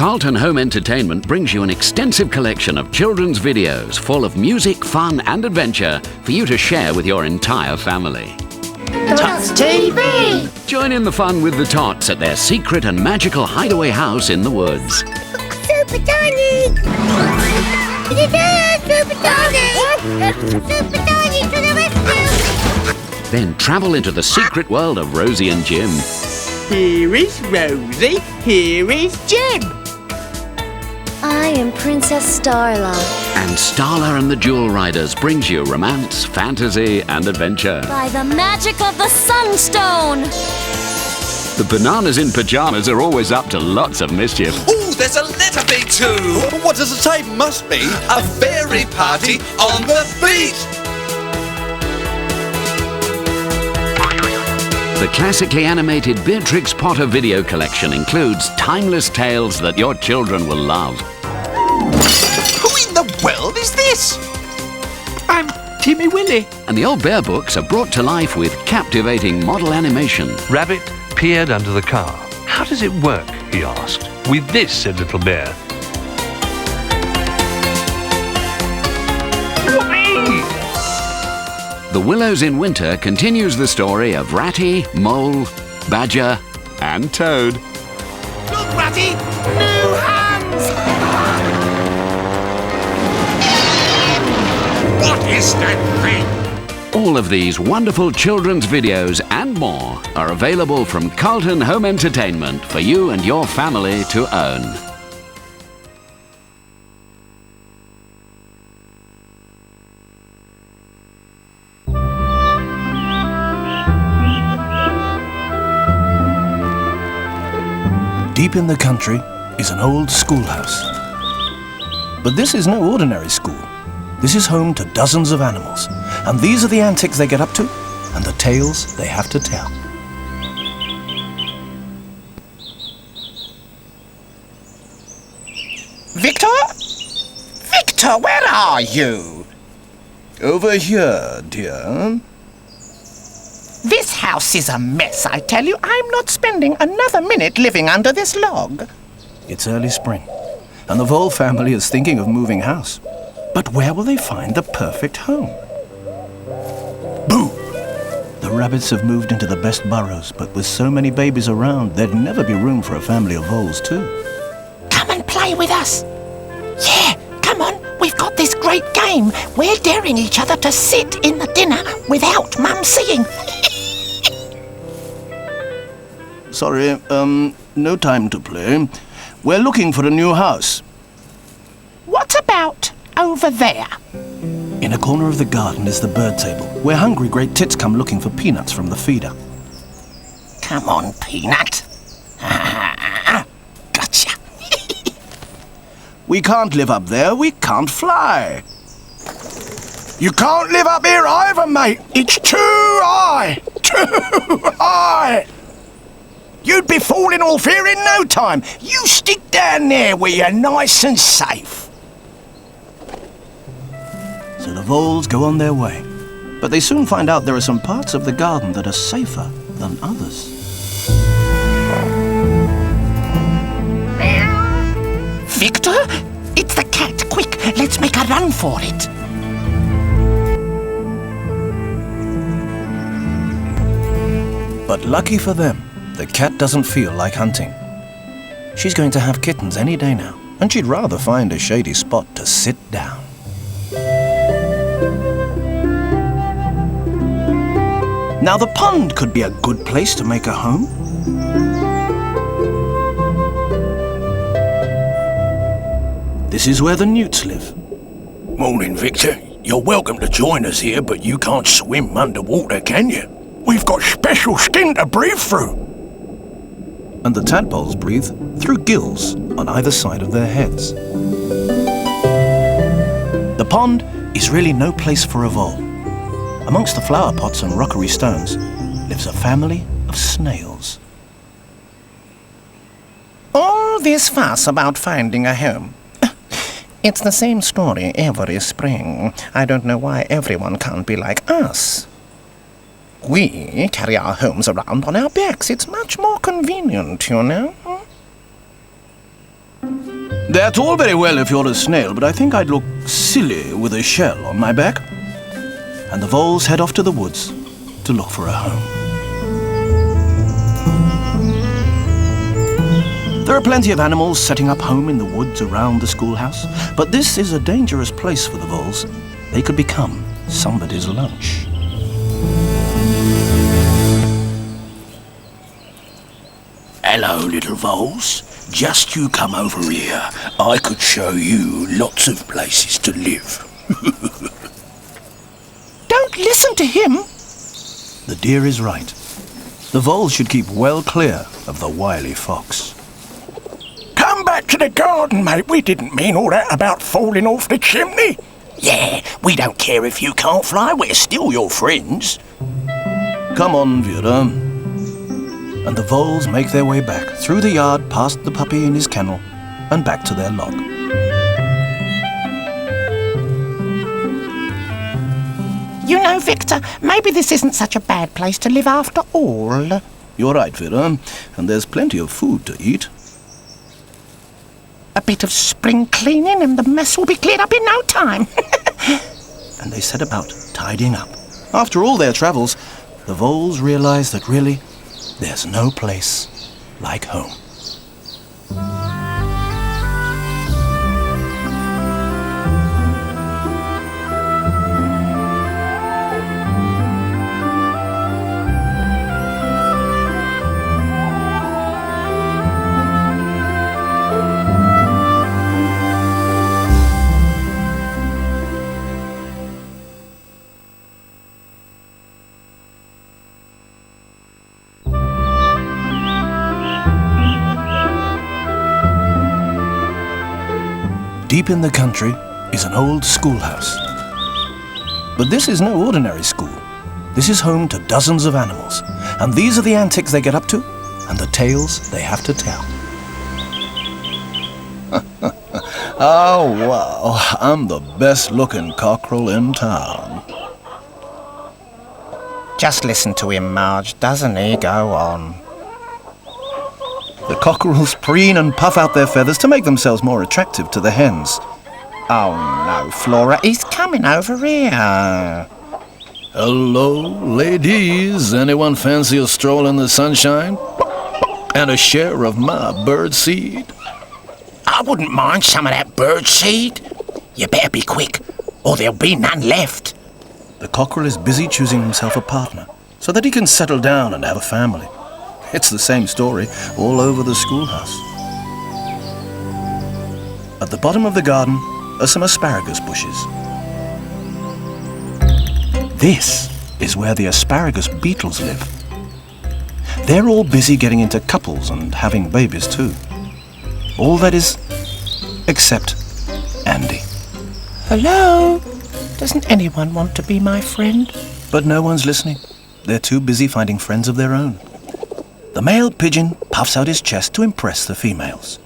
Carlton Home Entertainment brings you an extensive collection of children's videos full of music, fun and adventure for you to share with your entire family. Tots TV! Join in the fun with the Tots at their secret and magical hideaway house in the woods. Super Tonic! Super Tonic! Super Tonic to the rescue! Then travel into the secret world of Rosie and Jim. Here is Rosie, here is Jim. I am Princess Starla. And Starla and the Jewel Riders brings you romance, fantasy and adventure. By the magic of the Sunstone! The Bananas in Pyjamas are always up to lots of mischief. Ooh, there's a letter B too! What does it say? Must be a fairy party on the beach! The classically animated Beatrix Potter video collection includes timeless tales that your children will love. Who in the world is this? I'm Timmy Willie. And the old bear books are brought to life with captivating model animation. Rabbit peered under the car. How does it work? He asked. With this, said Little Bear. Whoopee! The Willows in Winter continues the story of Ratty, Mole, Badger and Toad. Look, Ratty! New hands! What is that thing? All of these wonderful children's videos and more are available from Carlton Home Entertainment for you and your family to own. Deep in the country is an old schoolhouse. But this is no ordinary school. This is home to dozens of animals, and these are the antics they get up to and the tales they have to tell. Victor? Victor, where are you? Over here, dear. This house is a mess, I tell you. I'm not spending another minute living under this log. It's early spring, and the Vole family is thinking of moving house. But where will they find the perfect home? Boo! The rabbits have moved into the best burrows, but with so many babies around, there'd never be room for a family of voles, too. Come and play with us. Yeah, come on. We've got this great game. We're daring each other to sit in the dinner without Mum seeing. Sorry, no time to play. We're looking for a new house. What about over there? In a corner of the garden is the bird table, where hungry great tits come looking for peanuts from the feeder. Come on, Peanut. Gotcha. We can't live up there, we can't fly. You can't live up here either, mate. It's too high. Too high. You'd be falling off here in no time. You stick down there where you're nice and safe. So the voles go on their way. But they soon find out there are some parts of the garden that are safer than others. Victor? It's the cat. Quick, let's make a run for it. But lucky for them, the cat doesn't feel like hunting. She's going to have kittens any day now, and she'd rather find a shady spot to sit down. Now the pond could be a good place to make a home. This is where the newts live. Morning, Victor. You're welcome to join us here, but you can't swim underwater, can you? We've got special skin to breathe through. And the tadpoles breathe through gills on either side of their heads. The pond is really no place for a vole. Amongst the flower pots and rockery stones lives a family of snails. All this fuss about finding a home. It's the same story every spring. I don't know why everyone can't be like us. We carry our homes around on our backs. It's much more convenient, you know. That's all very well if you're a snail, but I think I'd look silly with a shell on my back. And the voles head off to the woods to look for a home. There are plenty of animals setting up home in the woods around the schoolhouse, but this is a dangerous place for the voles. They could become somebody's lunch. Hello, little voles. Just you come over here. I could show you lots of places to live. Don't listen to him. The deer is right. The voles should keep well clear of the wily fox. Come back to the garden, mate. We didn't mean all that about falling off the chimney. Yeah, we don't care if you can't fly. We're still your friends. Come on, Vera. And the voles make their way back through the yard, past the puppy in his kennel, and back to their log. You know, Victor, maybe this isn't such a bad place to live after all. You're right, Vera, and there's plenty of food to eat. A bit of spring cleaning and the mess will be cleared up in no time. And they set about tidying up. After all their travels, the voles realize that really, there's no place like home. Deep in the country is an old schoolhouse. But this is no ordinary school. This is home to dozens of animals, and these are the antics they get up to and the tales they have to tell. Oh, wow, I'm the best-looking cockerel in town. Just listen to him, Marge. Doesn't he go on? The cockerels preen and puff out their feathers to make themselves more attractive to the hens. Oh, no, Flora, he's coming over here. Hello, ladies. Anyone fancy a stroll in the sunshine? And a share of my bird seed? I wouldn't mind some of that bird seed. You better be quick, or there'll be none left. The cockerel is busy choosing himself a partner so that he can settle down and have a family. It's the same story all over the schoolhouse. At the bottom of the garden are some asparagus bushes. This is where the asparagus beetles live. They're all busy getting into couples and having babies too. All that is, except Andy. Hello? Doesn't anyone want to be my friend? But no one's listening. They're too busy finding friends of their own. The male pigeon puffs out his chest to impress the females.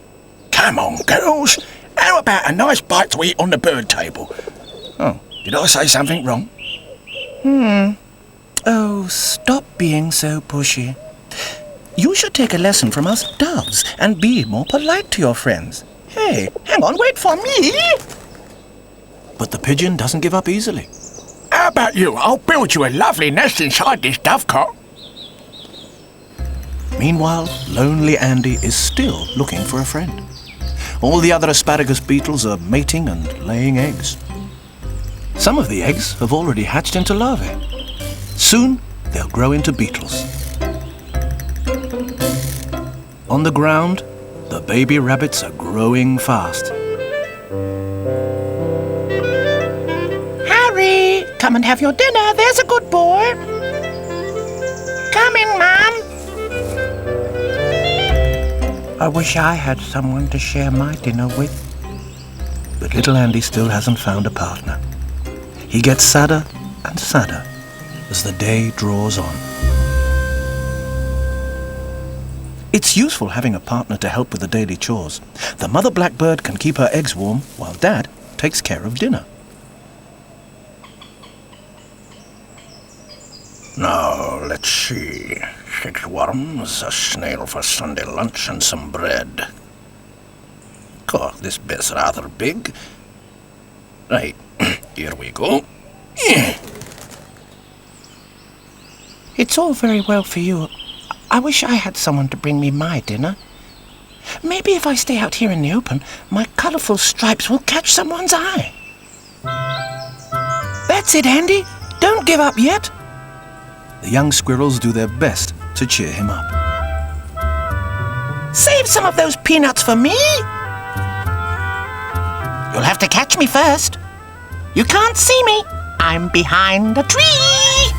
Come on, girls. How about a nice bite to eat on the bird table? Oh, did I say something wrong? Oh, stop being so pushy. You should take a lesson from us doves and be more polite to your friends. Hey, hang on, wait for me. But the pigeon doesn't give up easily. How about you? I'll build you a lovely nest inside this dovecot. Meanwhile, lonely Andy is still looking for a friend. All the other asparagus beetles are mating and laying eggs. Some of the eggs have already hatched into larvae. Soon, they'll grow into beetles. On the ground, the baby rabbits are growing fast. Harry, come and have your dinner. There's a good boy. Come in, Mum. I wish I had someone to share my dinner with. But little Andy still hasn't found a partner. He gets sadder and sadder as the day draws on. It's useful having a partner to help with the daily chores. The mother blackbird can keep her eggs warm while Dad takes care of dinner. Now, let's see. 6 worms, a snail for Sunday lunch, and some bread. Oh, this bit's rather big. Right, here we go. It's all very well for you. I wish I had someone to bring me my dinner. Maybe if I stay out here in the open, my colourful stripes will catch someone's eye. That's it, Andy. Don't give up yet. The young squirrels do their best to cheer him up. Save some of those peanuts for me. You'll have to catch me first. You can't see me. I'm behind a tree.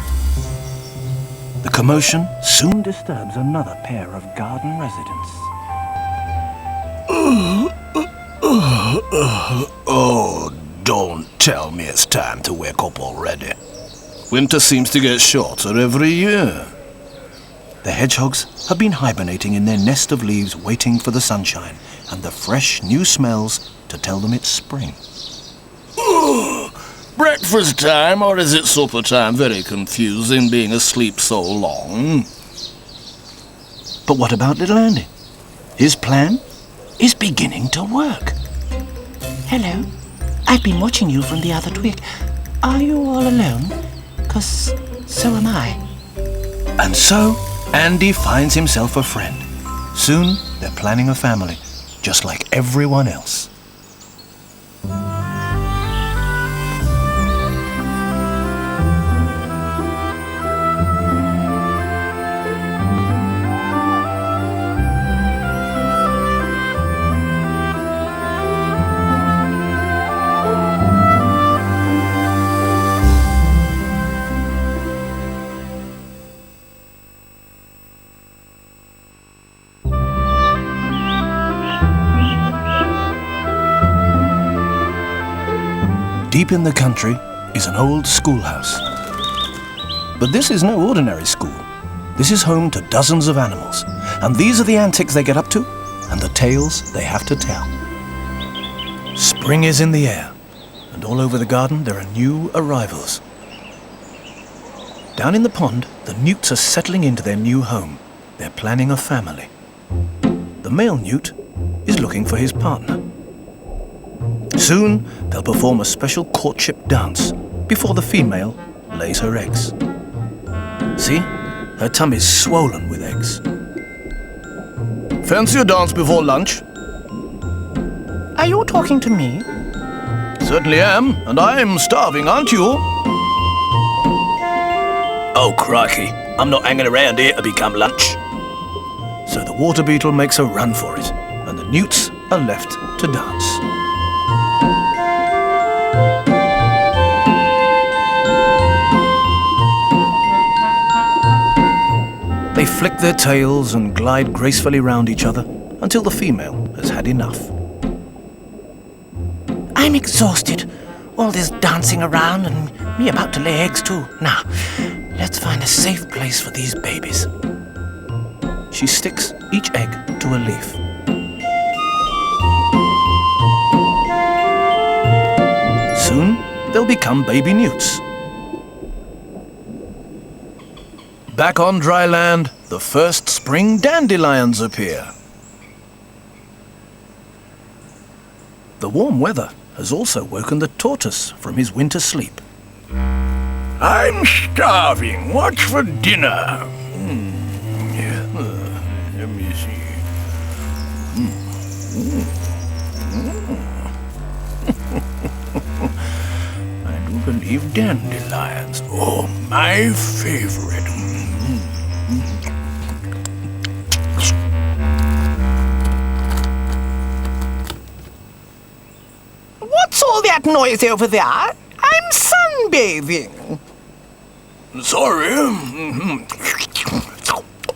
The commotion soon disturbs another pair of garden residents. Oh, don't tell me it's time to wake up already. Winter seems to get shorter every year. The hedgehogs have been hibernating in their nest of leaves, waiting for the sunshine and the fresh new smells to tell them it's spring. Breakfast time, or is it supper time? Very confusing, being asleep so long. But what about little Andy? His plan is beginning to work. Hello. I've been watching you from the other twig. Are you all alone? 'Cause so am I. And so, Andy finds himself a friend. Soon, they're planning a family, just like everyone else. Deep in the country is an old schoolhouse. But this is no ordinary school. This is home to dozens of animals, and these are the antics they get up to and the tales they have to tell. Spring is in the air, and all over the garden there are new arrivals. Down in the pond, the newts are settling into their new home. They're planning a family. The male newt is looking for his partner. Soon, they'll perform a special courtship dance before the female lays her eggs. See? Her tummy's swollen with eggs. Fancy a dance before lunch? Are you talking to me? Certainly am, and I'm starving, aren't you? Oh, crikey. I'm not hanging around here to become lunch. So the water beetle makes a run for it, and the newts are left to dance. They flick their tails and glide gracefully round each other until the female has had enough. I'm exhausted. All this dancing around and me about to lay eggs too. Now, let's find a safe place for these babies. She sticks each egg to a leaf. Soon, they'll become baby newts. Back on dry land, the first spring dandelions appear. The warm weather has also woken the tortoise from his winter sleep. I'm starving. What's for dinner? Let me see. I do believe dandelions. Oh, my favorite. What's all that noise over there? I'm sunbathing. Sorry.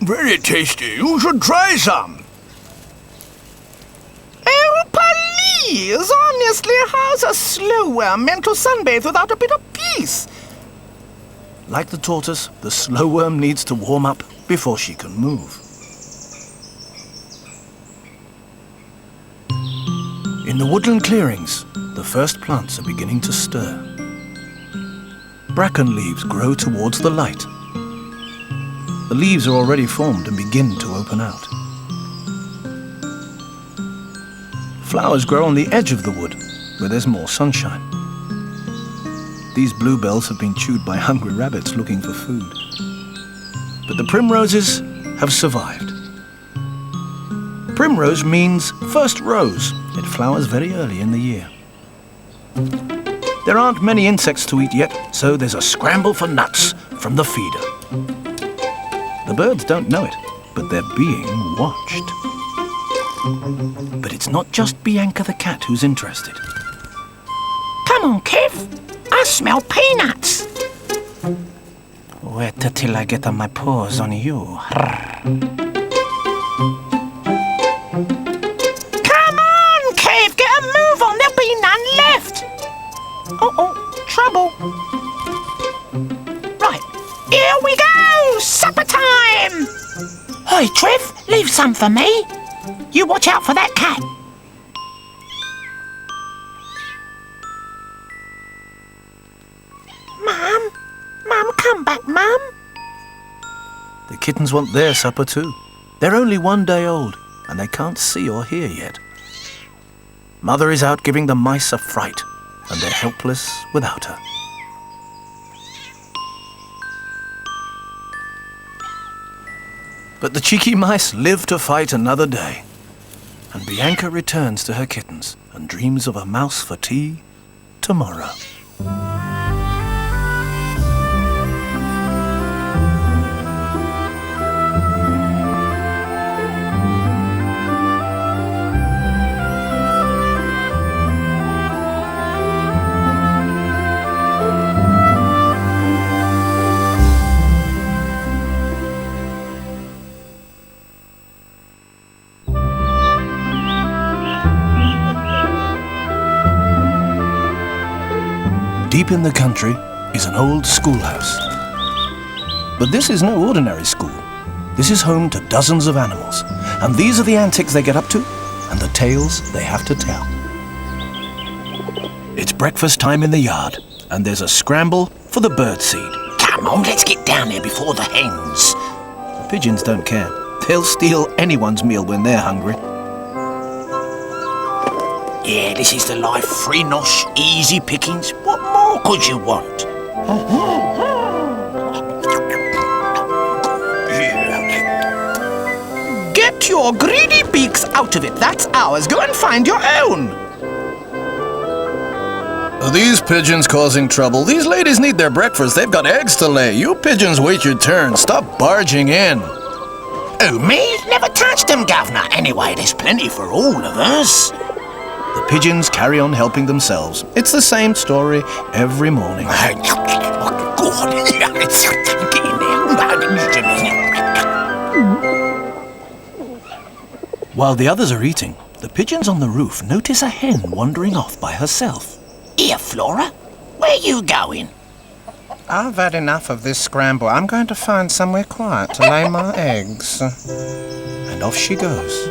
Very tasty. You should try some. Oh, please! Honestly, how's a slow worm meant to sunbathe without a bit of peace? Like the tortoise, the slow worm needs to warm up before she can move. In the woodland clearings, the first plants are beginning to stir. Bracken leaves grow towards the light. The leaves are already formed and begin to open out. flowers grow on the edge of the wood, where there's more sunshine. These bluebells have been chewed by hungry rabbits looking for food. But the primroses have survived. Primrose means first rose. It flowers very early in the year. There aren't many insects to eat yet, so there's a scramble for nuts from the feeder. The birds don't know it, but they're being watched. But it's not just Bianca the cat who's interested. Come on, Kev. I smell peanuts. Wait till I get on my paws on you. Come on, Kev. Get a move on. There'll be none left. Uh-oh. Trouble. Right. Here we go. Supper time. Hey, Trev. Leave some for me. You watch out for that cat. Mum? Mum, come back, Mum. The kittens want their supper too. They're only 1 day old, and they can't see or hear yet. Mother is out giving the mice a fright, and they're helpless without her. But the cheeky mice live to fight another day, and Bianca returns to her kittens and dreams of a mouse for tea tomorrow. Deep in the country is an old schoolhouse. But this is no ordinary school. This is home to dozens of animals, and these are the antics they get up to and the tales they have to tell. It's breakfast time in the yard, and there's a scramble for the birdseed. Come on, let's get down there before the hens. The pigeons don't care. They'll steal anyone's meal when they're hungry. Yeah, this is the life, free nosh, easy pickings. What more could you want? Get your greedy beaks out of it. That's ours. Go and find your own. Are these pigeons causing trouble? These ladies need their breakfast. They've got eggs to lay. You pigeons wait your turn. Stop barging in. Oh, me? Never touched them, Governor. Anyway, there's plenty for all of us. The pigeons carry on helping themselves. It's the same story every morning. While the others are eating, the pigeons on the roof notice a hen wandering off by herself. Here, Flora. Where you going? I've had enough of this scramble. I'm going to find somewhere quiet to lay my eggs. And off she goes.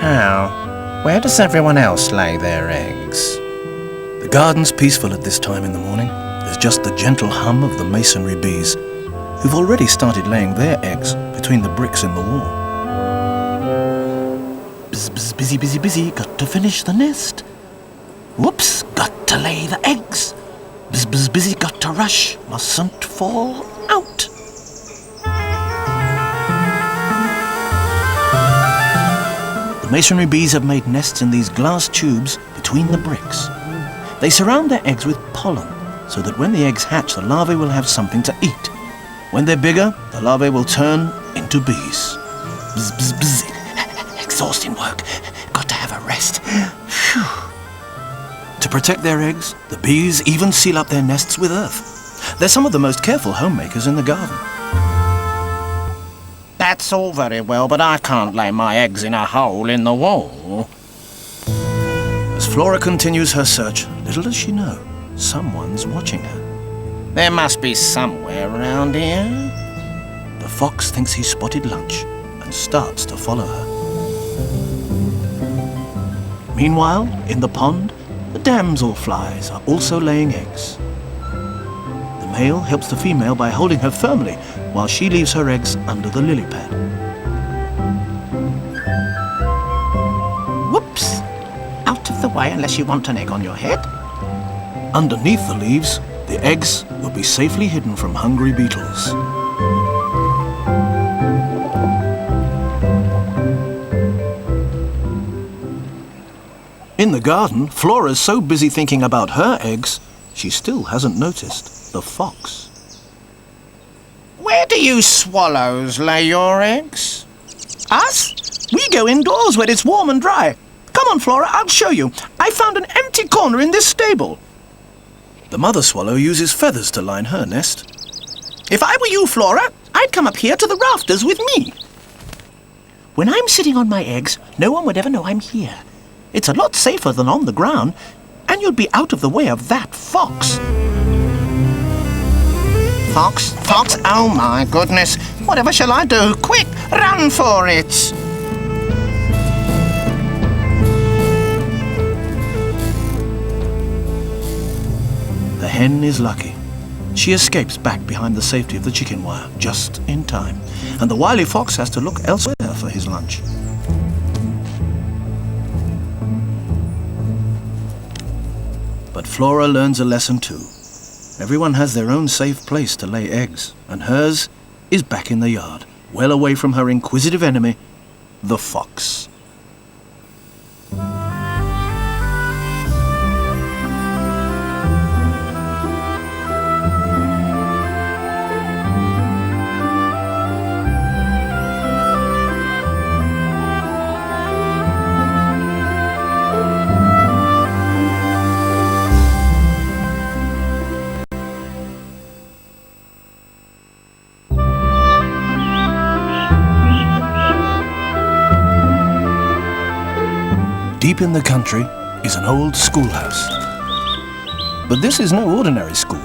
Now, where does everyone else lay their eggs? The garden's peaceful at this time in the morning. There's just the gentle hum of the masonry bees, who've already started laying their eggs between the bricks in the wall. Bzz, bzz, busy, busy, busy, got to finish the nest. Whoops, got to lay the eggs. Bzz, bzz, busy, got to rush, mustn't fall out. The masonry bees have made nests in these glass tubes between the bricks. They surround their eggs with pollen, so that when the eggs hatch, the larvae will have something to eat. When they're bigger, the larvae will turn into bees. Bzz, bzz, bzz. Exhausting work. Got to have a rest. Phew. To protect their eggs, the bees even seal up their nests with earth. They're some of the most careful homemakers in the garden. That's all very well, but I can't lay my eggs in a hole in the wall. As Flora continues her search, little does she know, someone's watching her. There must be somewhere around here. The fox thinks he's spotted lunch and starts to follow her. Meanwhile, in the pond, the damselflies are also laying eggs. The male helps the female by holding her firmly while she leaves her eggs under the lily pad. Whoops! Out of the way unless you want an egg on your head. Underneath the leaves, the eggs will be safely hidden from hungry beetles. In the garden, Flora's so busy thinking about her eggs, she still hasn't noticed the fox. Where do you swallows lay your eggs? Us? We go indoors where it's warm and dry. Come on, Flora, I'll show you. I found an empty corner in this stable. The mother swallow uses feathers to line her nest. If I were you, Flora, I'd come up here to the rafters with me. When I'm sitting on my eggs, no one would ever know I'm here. It's a lot safer than on the ground, and you'd be out of the way of that fox. Fox, fox, oh my goodness. Whatever shall I do? Quick, run for it! The hen is lucky. She escapes back behind the safety of the chicken wire just in time, and the wily fox has to look elsewhere for his lunch. But Flora learns a lesson too. Everyone has their own safe place to lay eggs, and hers is back in the yard, well away from her inquisitive enemy, the fox. Deep in the country is an old schoolhouse. But this is no ordinary school.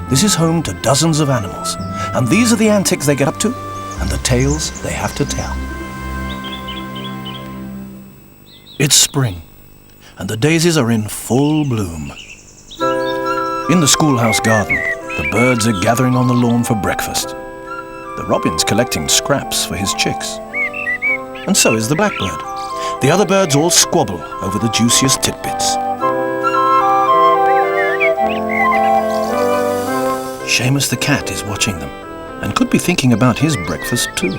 This is home to dozens of animals, and these are the antics they get up to and the tales they have to tell. It's spring, and the daisies are in full bloom. In the schoolhouse garden, the birds are gathering on the lawn for breakfast. The robin's collecting scraps for his chicks. And so is the blackbird. The other birds all squabble over the juiciest tidbits. Seamus the cat is watching them, and could be thinking about his breakfast too.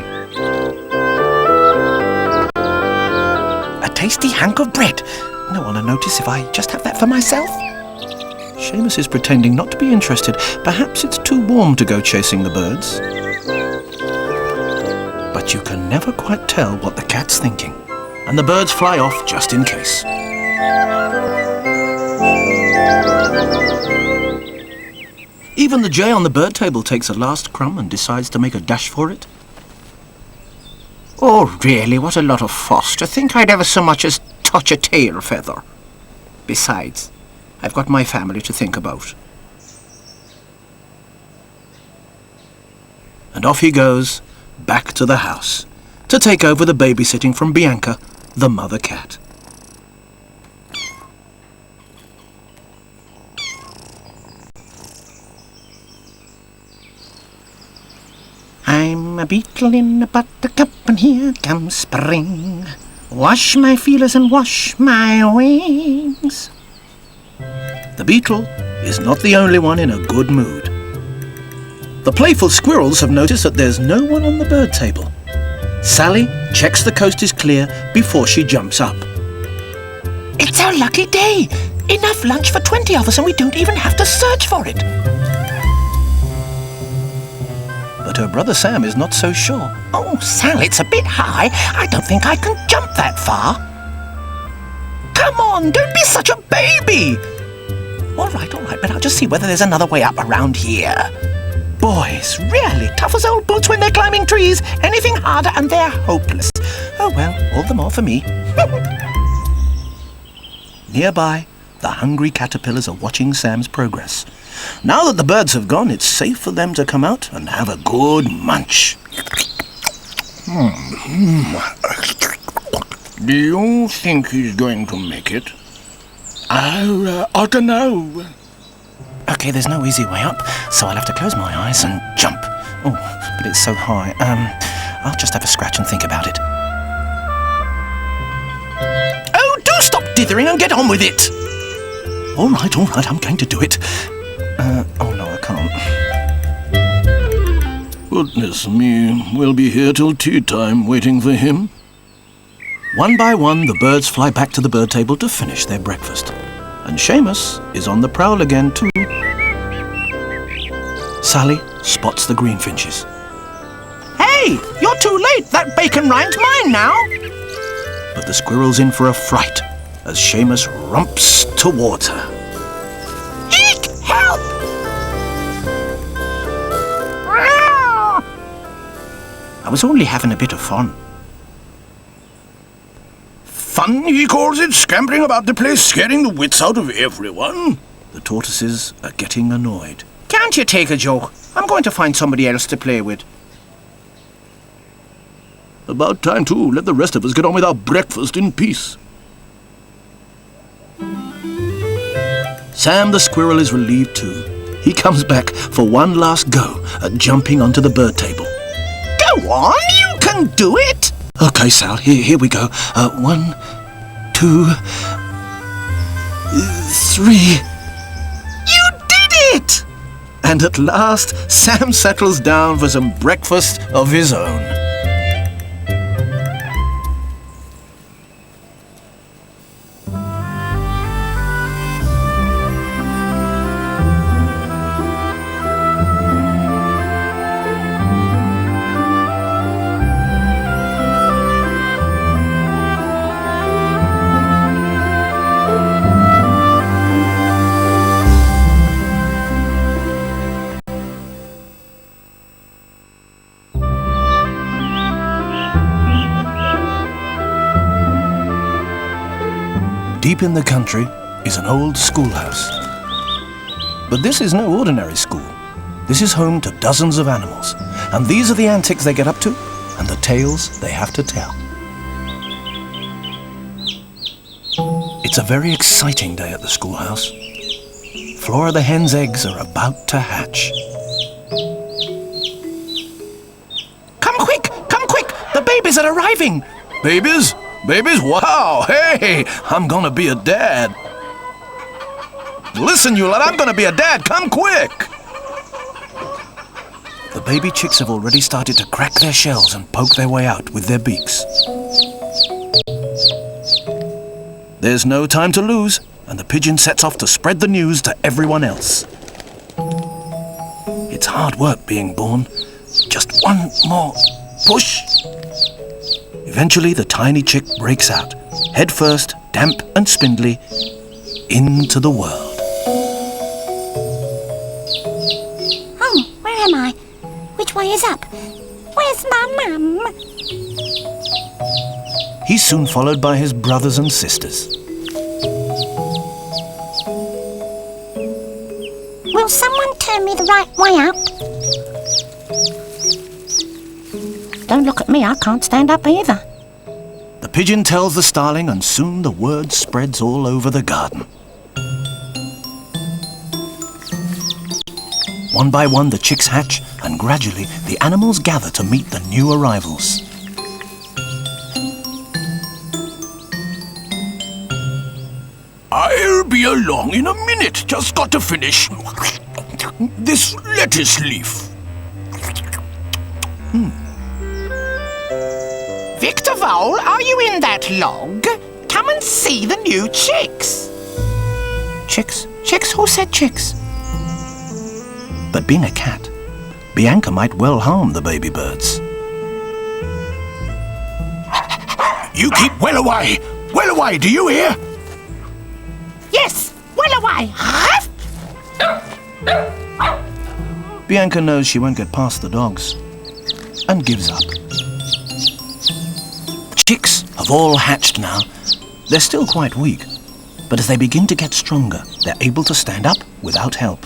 A tasty hunk of bread. No one will notice if I just have that for myself. Seamus is pretending not to be interested. Perhaps it's too warm to go chasing the birds. But you can never quite tell what the cat's thinking, and the birds fly off just in case. Even the jay on the bird table takes a last crumb and decides to make a dash for it. Oh, really, what a lot of fuss to think I'd ever so much as touch a tail feather. Besides, I've got my family to think about. And off he goes, back to the house, to take over the babysitting from Bianca, the mother cat. I'm a beetle in a buttercup, and here comes spring. Wash my feelers and wash my wings. The beetle is not the only one in a good mood. The playful squirrels have noticed that there's no one on the bird table. Sally checks the coast is clear before she jumps up. It's our lucky day. Enough lunch for 20 of us, and we don't even have to search for it. But her brother Sam is not so sure. Oh, Sal, it's a bit high. I don't think I can jump that far. Come on, don't be such a baby. All right, but I'll just see whether there's another way up around here. Boys, really tough as old boots when they're climbing trees. Anything harder and they're hopeless. Oh well, all the more for me. Nearby, the hungry caterpillars are watching Sam's progress. Now that the birds have gone, it's safe for them to come out and have a good munch. Do you think he's going to make it? I don't know. OK, Okay, there's no easy way up, so I'll have to close my eyes and jump. Oh, but it's so high. I'll just have a scratch and think about it. Oh, do stop dithering and get on with it! All right, I'm going to do it. Oh no, I can't. Goodness me, we'll be here till tea time waiting for him. One by one, the birds fly back to the bird table to finish their breakfast. And Seamus is on the prowl again too. Sally spots the greenfinches. Hey, you're too late. That bacon rind's mine now. But the squirrel's in for a fright as Seamus romps towards her. Eek! Help! I was only having a bit of fun. Fun, he calls it, scampering about the place, scaring the wits out of everyone. The tortoises are getting annoyed. Can't you take a joke? I'm going to find somebody else to play with. About time too, let the rest of us get on with our breakfast in peace. Sam the squirrel is relieved too. He comes back for one last go at jumping onto the bird table. Go on, you can do it! Okay, Sal, here we go. 1, 2, 3... You did it! And at last, Sam settles down for some breakfast of his own. Deep in the country is an old schoolhouse. But this is no ordinary school. This is home to dozens of animals, and these are the antics they get up to and the tales they have to tell. It's a very exciting day at the schoolhouse. Flora the hen's eggs are about to hatch. Come quick! The babies are arriving! Babies? Babies? Wow! Hey! I'm gonna be a dad. Listen, you lot, I'm gonna be a dad. Come quick! The baby chicks have already started to crack their shells and poke their way out with their beaks. There's no time to lose, and the pigeon sets off to spread the news to everyone else. It's hard work being born. Just one more push. Eventually, the tiny chick breaks out, head first, damp and spindly, into the world. Oh, where am I? Which way is up? Where's my mum? He's soon followed by his brothers and sisters. Will someone turn me the right way up? Don't look at me, I can't stand up either. The pigeon tells the starling, and soon the word spreads all over the garden. One by one, the chicks hatch, and gradually the animals gather to meet the new arrivals. I'll be along in a minute. Just got to finish this lettuce leaf. Victor Vole, are you in that log? Come and see the new chicks. Chicks? Chicks? Who said chicks? But being a cat, Bianca might well harm the baby birds. You keep well away! Well away, do you hear? Yes, well away. Bianca knows she won't get past the dogs, and gives up. The chicks have all hatched now. They're still quite weak, but as they begin to get stronger, they're able to stand up without help.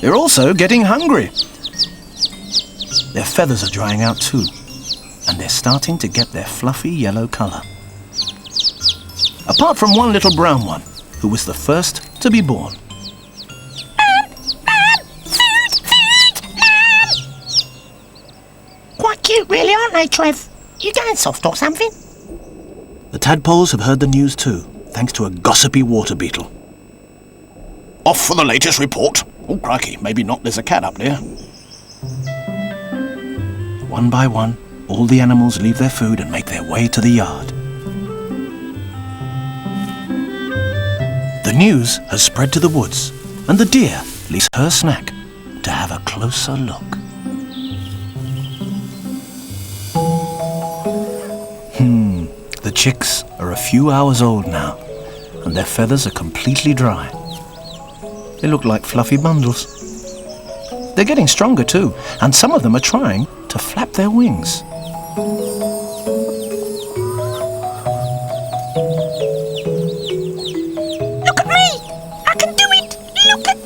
They're also getting hungry. Their feathers are drying out too, and they're starting to get their fluffy yellow colour. Apart from one little brown one, who was the first to be born. cute, really, aren't they, Trev? You going soft or something? The tadpoles have heard the news too, thanks to a gossipy water beetle. Off for the latest report. Oh, crikey, maybe not, there's a cat up there. One by one, all the animals leave their food and make their way to the yard. The news has spread to the woods, and the deer leaves her snack to have a closer look. The chicks are a few hours old now, and their feathers are completely dry. They look like fluffy bundles. They're getting stronger too, and some of them are trying to flap their wings. Look at me! I can do it! Look at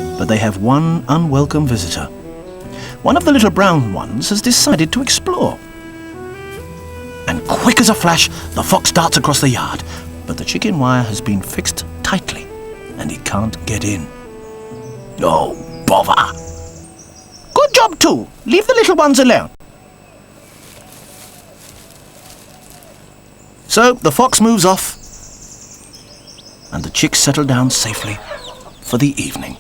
me! But they have one unwelcome visitor. One of the little brown ones has decided to explore. And quick as a flash, the fox darts across the yard, but the chicken wire has been fixed tightly, and he can't get in. Oh, bother! Good job, too. Leave the little ones alone. So the fox moves off, and the chicks settle down safely for the evening.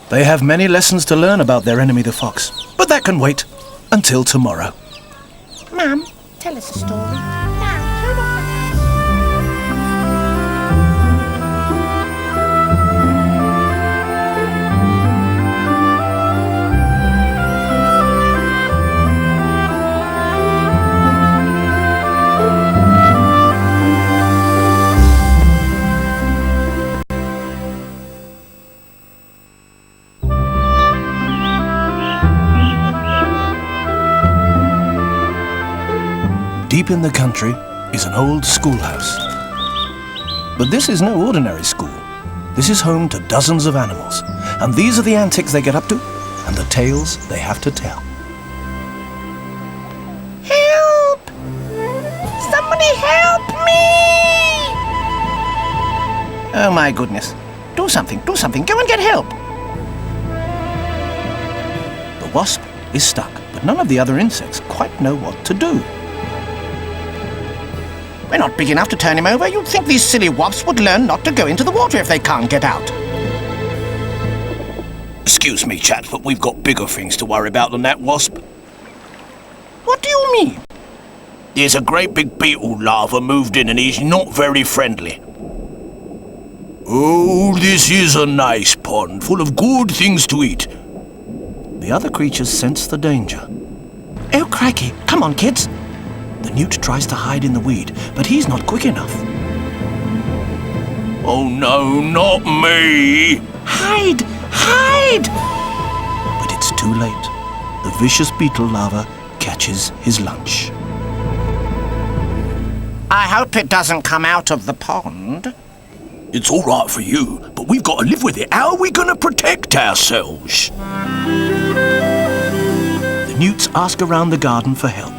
They have many lessons to learn about their enemy the fox, but that can wait until tomorrow. Mum, tell us a story. Now, turn off Deep in the country is an old schoolhouse. But this is no ordinary school. This is home to dozens of animals, and these are the antics they get up to and the tales they have to tell. Help! Somebody help me! Oh, my goodness. Do something, go and get help. The wasp is stuck, but none of the other insects quite know what to do. We're not big enough to turn him over. You'd think these silly wasps would learn not to go into the water if they can't get out. Excuse me, chaps, but we've got bigger things to worry about than that wasp. What do you mean? There's a great big beetle larva moved in and he's not very friendly. Oh, this is a nice pond full of good things to eat. The other creatures sense the danger. Oh, crikey. Come on, kids. The newt tries to hide in the weed, but he's not quick enough. Oh no, not me! Hide! Hide! But it's too late. The vicious beetle larva catches his lunch. I hope it doesn't come out of the pond. It's all right for you, but we've got to live with it. How are we going to protect ourselves? The newts ask around the garden for help.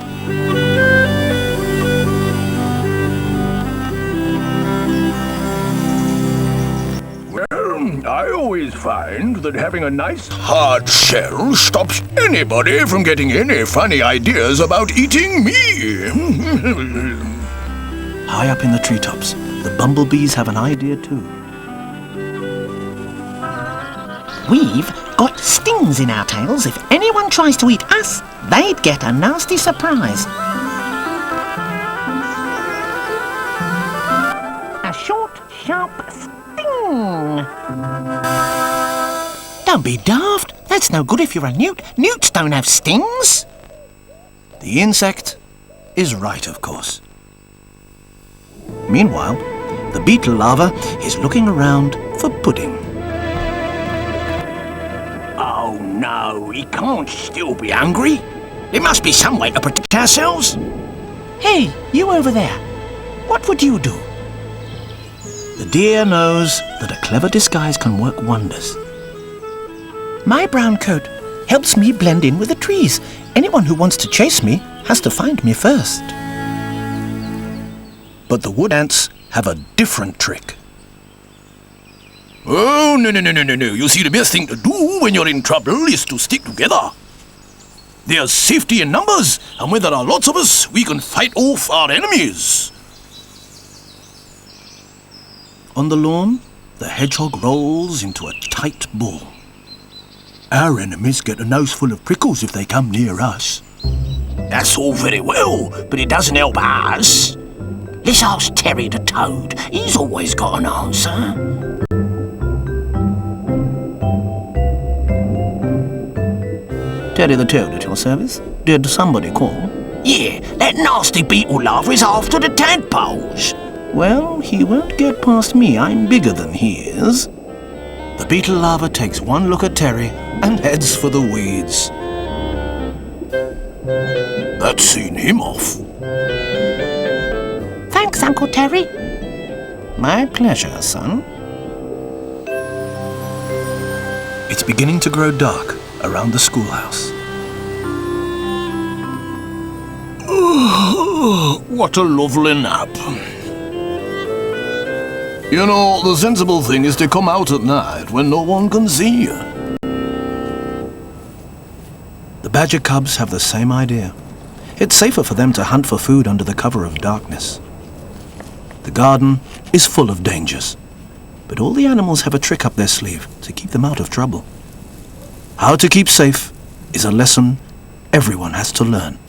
I always find that having a nice hard shell stops anybody from getting any funny ideas about eating me. High up in the treetops, the bumblebees have an idea too. We've got stings in our tails. If anyone tries to eat us, they'd get a nasty surprise. A short, sharp sting. Don't be daft. That's no good if you're a newt. Newts don't have stings. The insect is right, of course. Meanwhile, the beetle larva is looking around for pudding. Oh no, he can't still be hungry. There must be some way to protect ourselves. Hey, you over there. What would you do? The deer knows that a clever disguise can work wonders. My brown coat helps me blend in with the trees. Anyone who wants to chase me has to find me first. But the wood ants have a different trick. Oh, no. You see, the best thing to do when you're in trouble is to stick together. There's safety in numbers, and when there are lots of us, we can fight off our enemies. On the lawn, the hedgehog rolls into a tight ball. Our enemies get a nose full of prickles if they come near us. That's all very well, but it doesn't help us. Let's ask Terry the Toad. He's always got an answer. Terry the Toad at your service? Did somebody call? Yeah, that nasty beetle larva is after the tadpoles. Well, he won't get past me. I'm bigger than he is. The beetle larva takes one look at Terry and heads for the weeds. That's seen him off. Thanks, Uncle Terry. My pleasure, son. It's beginning to grow dark around the schoolhouse. What a lovely nap. You know, the sensible thing is to come out at night when no one can see you. The badger cubs have the same idea. It's safer for them to hunt for food under the cover of darkness. The garden is full of dangers, but all the animals have a trick up their sleeve to keep them out of trouble. How to keep safe is a lesson everyone has to learn.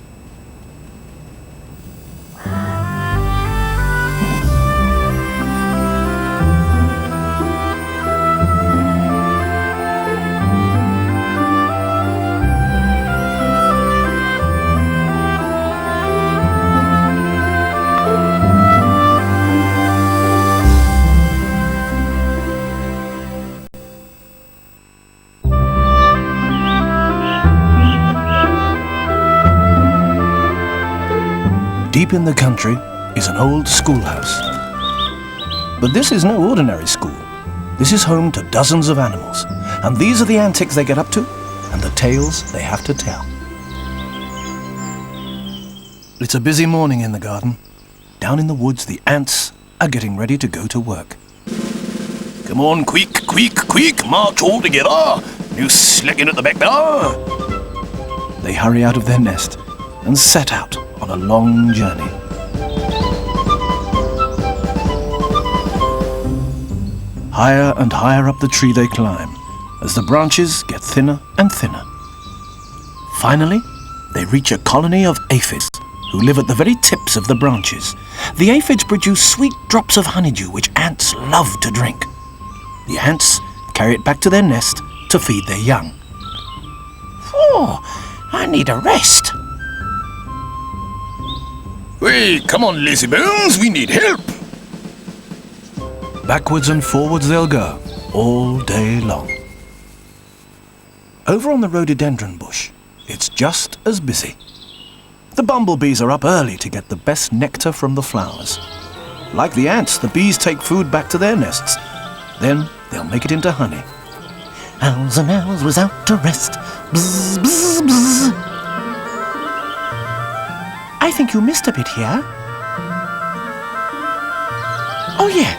Deep in the country is an old schoolhouse. But this is no ordinary school. This is home to dozens of animals, and these are the antics they get up to and the tales they have to tell. It's a busy morning in the garden. Down in the woods, the ants are getting ready to go to work. Come on, quick, march all together. You slicking at the back there. They hurry out of their nest and set out on a long journey. Higher and higher up the tree they climb, as the branches get thinner and thinner. Finally, they reach a colony of aphids, who live at the very tips of the branches. The aphids produce sweet drops of honeydew which ants love to drink. The ants carry it back to their nest to feed their young. Oh, I need a rest. Hey, come on, lazy bones, we need help. Backwards and forwards they'll go, all day long. Over on the rhododendron bush, it's just as busy. The bumblebees are up early to get the best nectar from the flowers. Like the ants, the bees take food back to their nests. Then they'll make it into honey. Owls and owls was out to rest. Bzz, bzz, bzz. I think you missed a bit here. Oh yeah,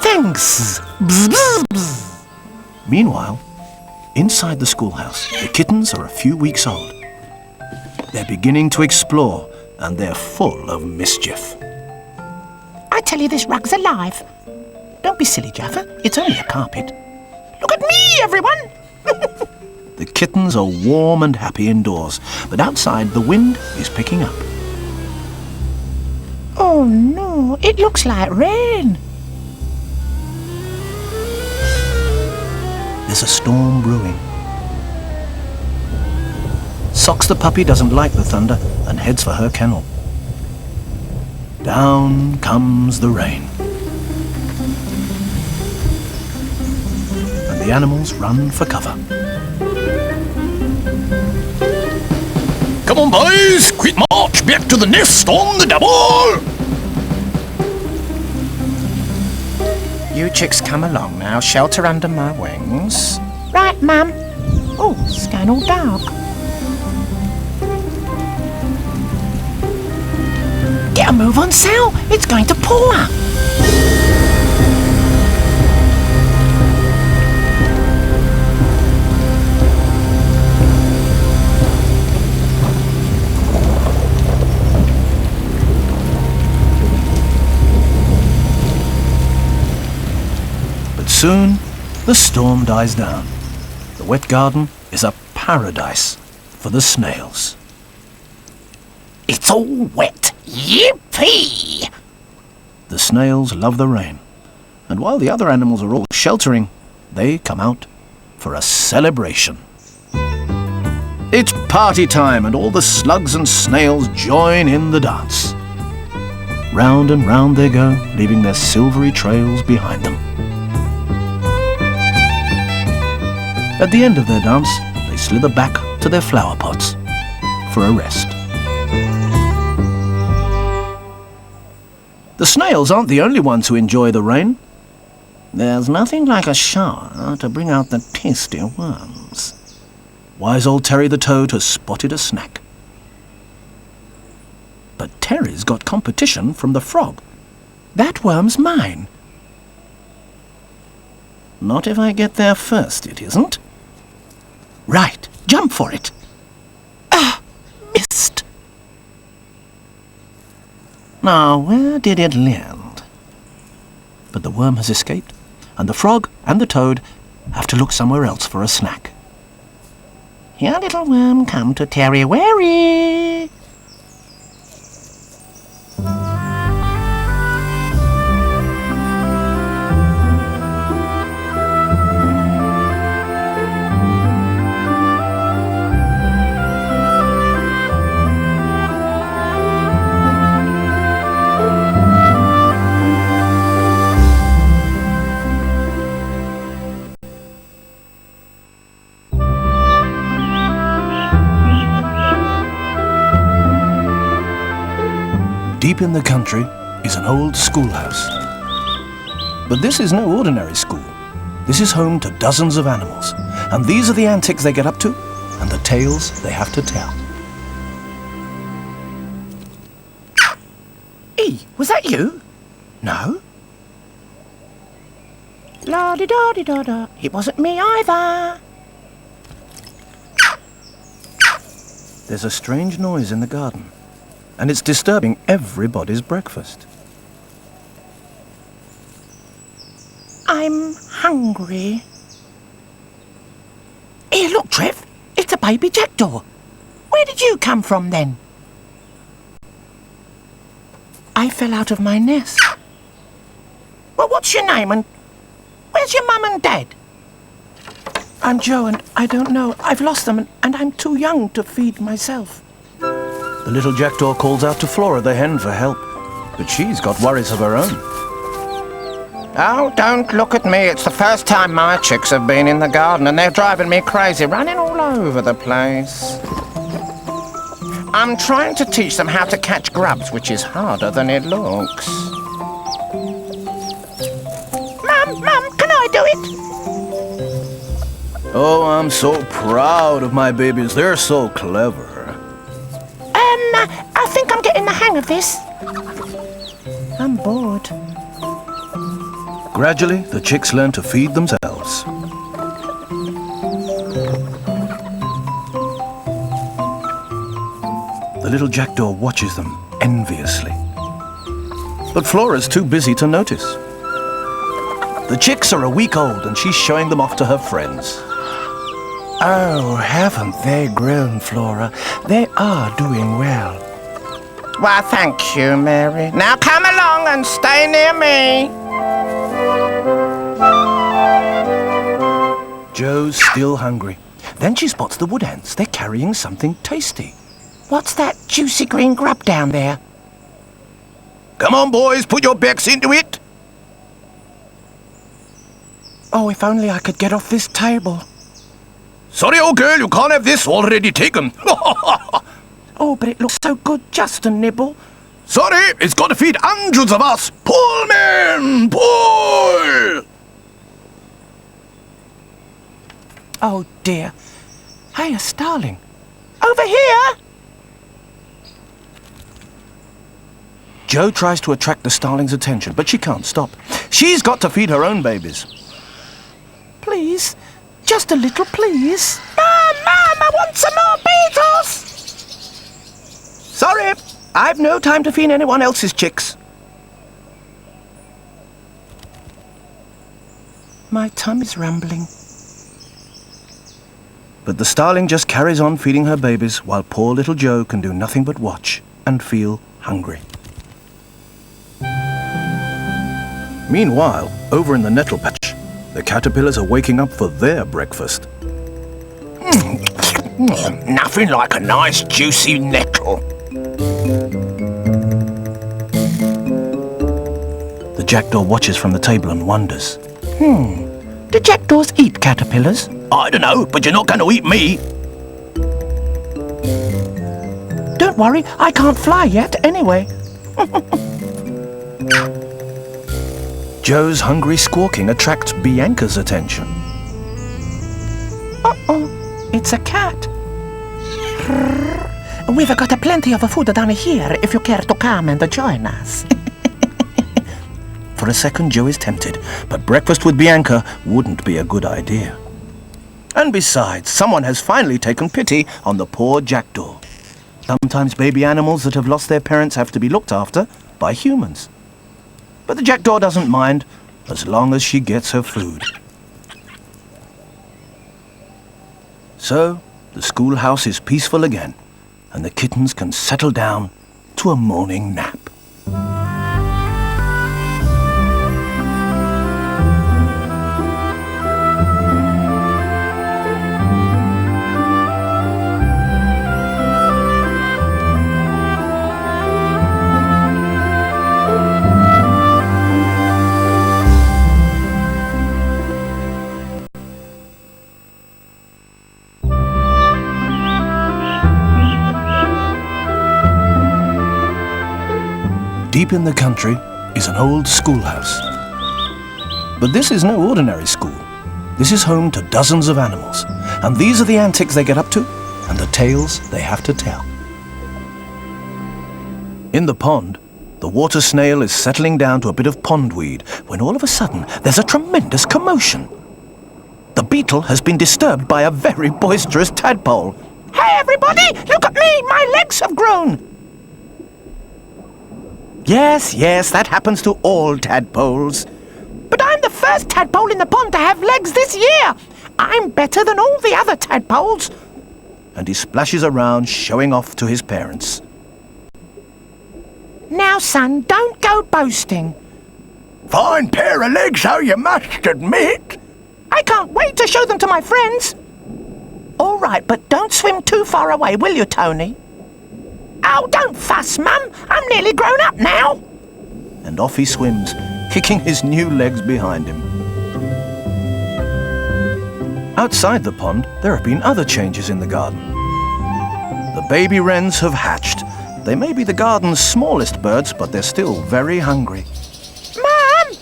thanks. Bzz, bzz, bzz. Meanwhile, inside the schoolhouse, the kittens are a few weeks old. They're beginning to explore, and they're full of mischief. I tell you, this rug's alive. Don't be silly, Jaffa. It's only a carpet. Look at me, everyone! The kittens are warm and happy indoors, but outside the wind is picking up. Oh no, it looks like rain. There's a storm brewing. Socks the puppy doesn't like the thunder and heads for her kennel. Down comes the rain. And the animals run for cover. Come on, boys, quick march back to the nest on the double. You chicks come along now, shelter under my wings. Right, Mum. Oh, it's going all dark. Get a move on, Sal. It's going to pour. Soon, the storm dies down. The wet garden is a paradise for the snails. It's all wet. Yippee! The snails love the rain, and while the other animals are all sheltering, they come out for a celebration. It's party time, and all the slugs and snails join in the dance. Round and round they go, leaving their silvery trails behind them. At the end of their dance, they slither back to their flower pots for a rest. The snails aren't the only ones who enjoy the rain. There's nothing like a shower to bring out the tasty worms. Wise old Terry the Toad has spotted a snack. But Terry's got competition from the frog. That worm's mine. Not if I get there first, it isn't. Right, jump for it. Ah, missed. Now, where did it land? But the worm has escaped, and the frog and the toad have to look somewhere else for a snack. Here, little worm, come to Terry Wary. Deep in the country is an old schoolhouse. But this is no ordinary school. This is home to dozens of animals, and these are the antics they get up to and the tales they have to tell. E, was that you? No. La-di-da-di-da-da. It wasn't me either. There's a strange noise in the garden, and it's disturbing everybody's breakfast. I'm hungry. Here, look, Trev. It's a baby jackdaw. Where did you come from, then? I fell out of my nest. Well, what's your name, and where's your mum and dad? I'm Joe, and I don't know. I've lost them, and I'm too young to feed myself. The little jackdaw calls out to Flora the hen for help, but she's got worries of her own. Oh, don't look at me. It's the first time my chicks have been in the garden, and they're driving me crazy, running all over the place. I'm trying to teach them how to catch grubs, which is harder than it looks. Mum, can I do it? Oh, I'm so proud of my babies. They're so clever. I think I'm getting the hang of this. I'm bored. Gradually, the chicks learn to feed themselves. The little jackdaw watches them enviously. But Flora's too busy to notice. The chicks are a week old, and she's showing them off to her friends. Oh, haven't they grown, Flora? They are doing well. Why, thank you, Mary. Now come along and stay near me. Joe's still hungry. Then she spots the wood ants. They're carrying something tasty. What's that juicy green grub down there? Come on, boys, put your backs into it. Oh, if only I could get off this table. Sorry, old girl, you can't have this already taken. Oh, but it looks so good just to nibble. Sorry, it's got to feed hundreds of us. Pull, men, pull! Oh, dear. Hey, a starling. Over here! Joe tries to attract the starling's attention, but she can't stop. She's got to feed her own babies. Please, just a little, please. Mum, I want some more beetles! Sorry, I've no time to feed anyone else's chicks. My tummy's rumbling. But the starling just carries on feeding her babies while poor little Joe can do nothing but watch and feel hungry. Meanwhile, over in the nettle patch, the caterpillars are waking up for their breakfast. Nothing like a nice juicy nettle. The jackdaw watches from the table and wonders. Do jackdaws eat caterpillars? I don't know, but you're not going to eat me. Don't worry, I can't fly yet anyway. Joe's hungry squawking attracts Bianca's attention. Uh-oh, it's a cat. We've got plenty of food down here if you care to come and join us. For a second, Joe is tempted, but breakfast with Bianca wouldn't be a good idea. And besides, someone has finally taken pity on the poor jackdaw. Sometimes baby animals that have lost their parents have to be looked after by humans. But the jackdaw doesn't mind, as long as she gets her food. So, the schoolhouse is peaceful again, and the kittens can settle down to a morning nap. Deep in the country is an old schoolhouse. But this is no ordinary school. This is home to dozens of animals, and these are the antics they get up to and the tales they have to tell. In the pond, the water snail is settling down to a bit of pondweed when all of a sudden there's a tremendous commotion. The beetle has been disturbed by a very boisterous tadpole. Hey everybody, look at me, my legs have grown. Yes, that happens to all tadpoles. But I'm the first tadpole in the pond to have legs this year. I'm better than all the other tadpoles. And he splashes around, showing off to his parents. Now, son, don't go boasting. Fine pair of legs, though, you must admit. I can't wait to show them to my friends. All right, but don't swim too far away, will you, Tony? Oh, don't fuss, Mum. I'm nearly grown up now. And off he swims, kicking his new legs behind him. Outside the pond, there have been other changes in the garden. The baby wrens have hatched. They may be the garden's smallest birds, but they're still very hungry. Mum,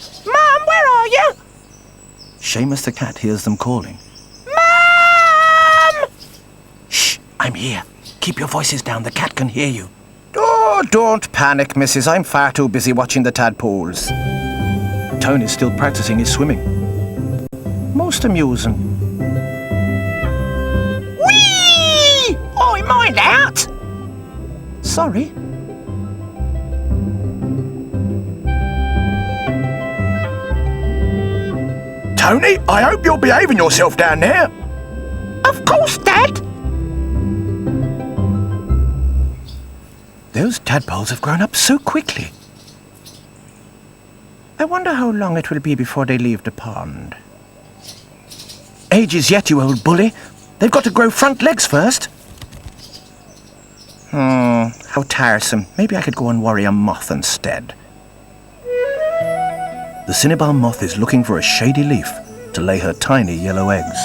where are you? Seamus the cat hears them calling. Mum! Shh, I'm here. Keep your voices down, the cat can hear you. Oh, don't panic, missus. I'm far too busy watching the tadpoles. Tony's still practicing his swimming. Most amusing. Whee! Oh, mind out! Sorry. Tony, I hope you're behaving yourself down there. Of course, Dad. Those tadpoles have grown up so quickly. I wonder how long it will be before they leave the pond. Ages yet, you old bully. They've got to grow front legs first. How tiresome. Maybe I could go and worry a moth instead. The cinnabar moth is looking for a shady leaf to lay her tiny yellow eggs.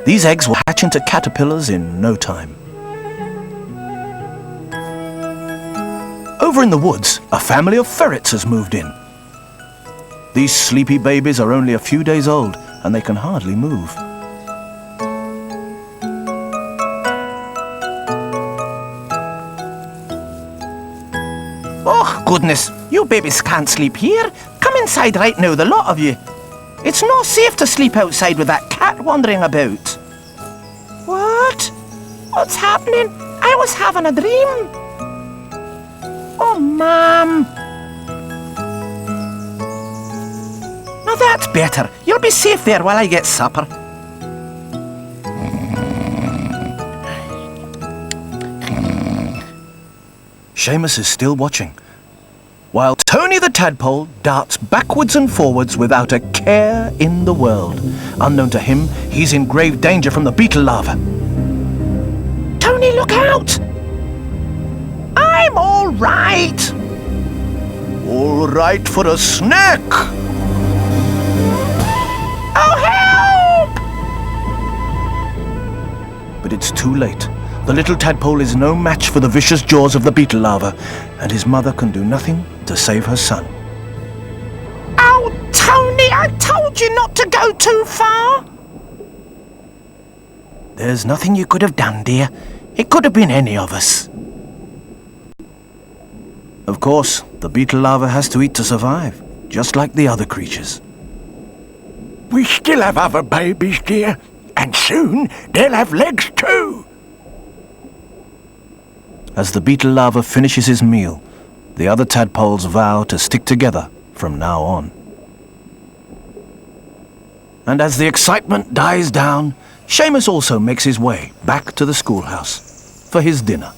These eggs will hatch into caterpillars in no time. Over in the woods, a family of ferrets has moved in. These sleepy babies are only a few days old, and they can hardly move. Oh, goodness. You babies can't sleep here. Come inside right now, the lot of you. It's not safe to sleep outside with that cat wandering about. What? What's happening? I was having a dream. Oh, Mum. that's better. You'll be safe there while I get supper. Seamus is still watching, while Tony the Tadpole darts backwards and forwards without a care in the world. Unknown to him, he's in grave danger from the beetle larva. Tony, look out! I'm all right. All right for a snack! Oh, help! But it's too late. The little tadpole is no match for the vicious jaws of the beetle larva, and his mother can do nothing to save her son. Oh, Tony, I told you not to go too far. There's nothing you could have done, dear. It could have been any of us. Of course, the beetle larva has to eat to survive, just like the other creatures. We still have other babies, dear, and soon they'll have legs too. As the beetle larva finishes his meal, the other tadpoles vow to stick together from now on. And as the excitement dies down, Seamus also makes his way back to the schoolhouse for his dinner.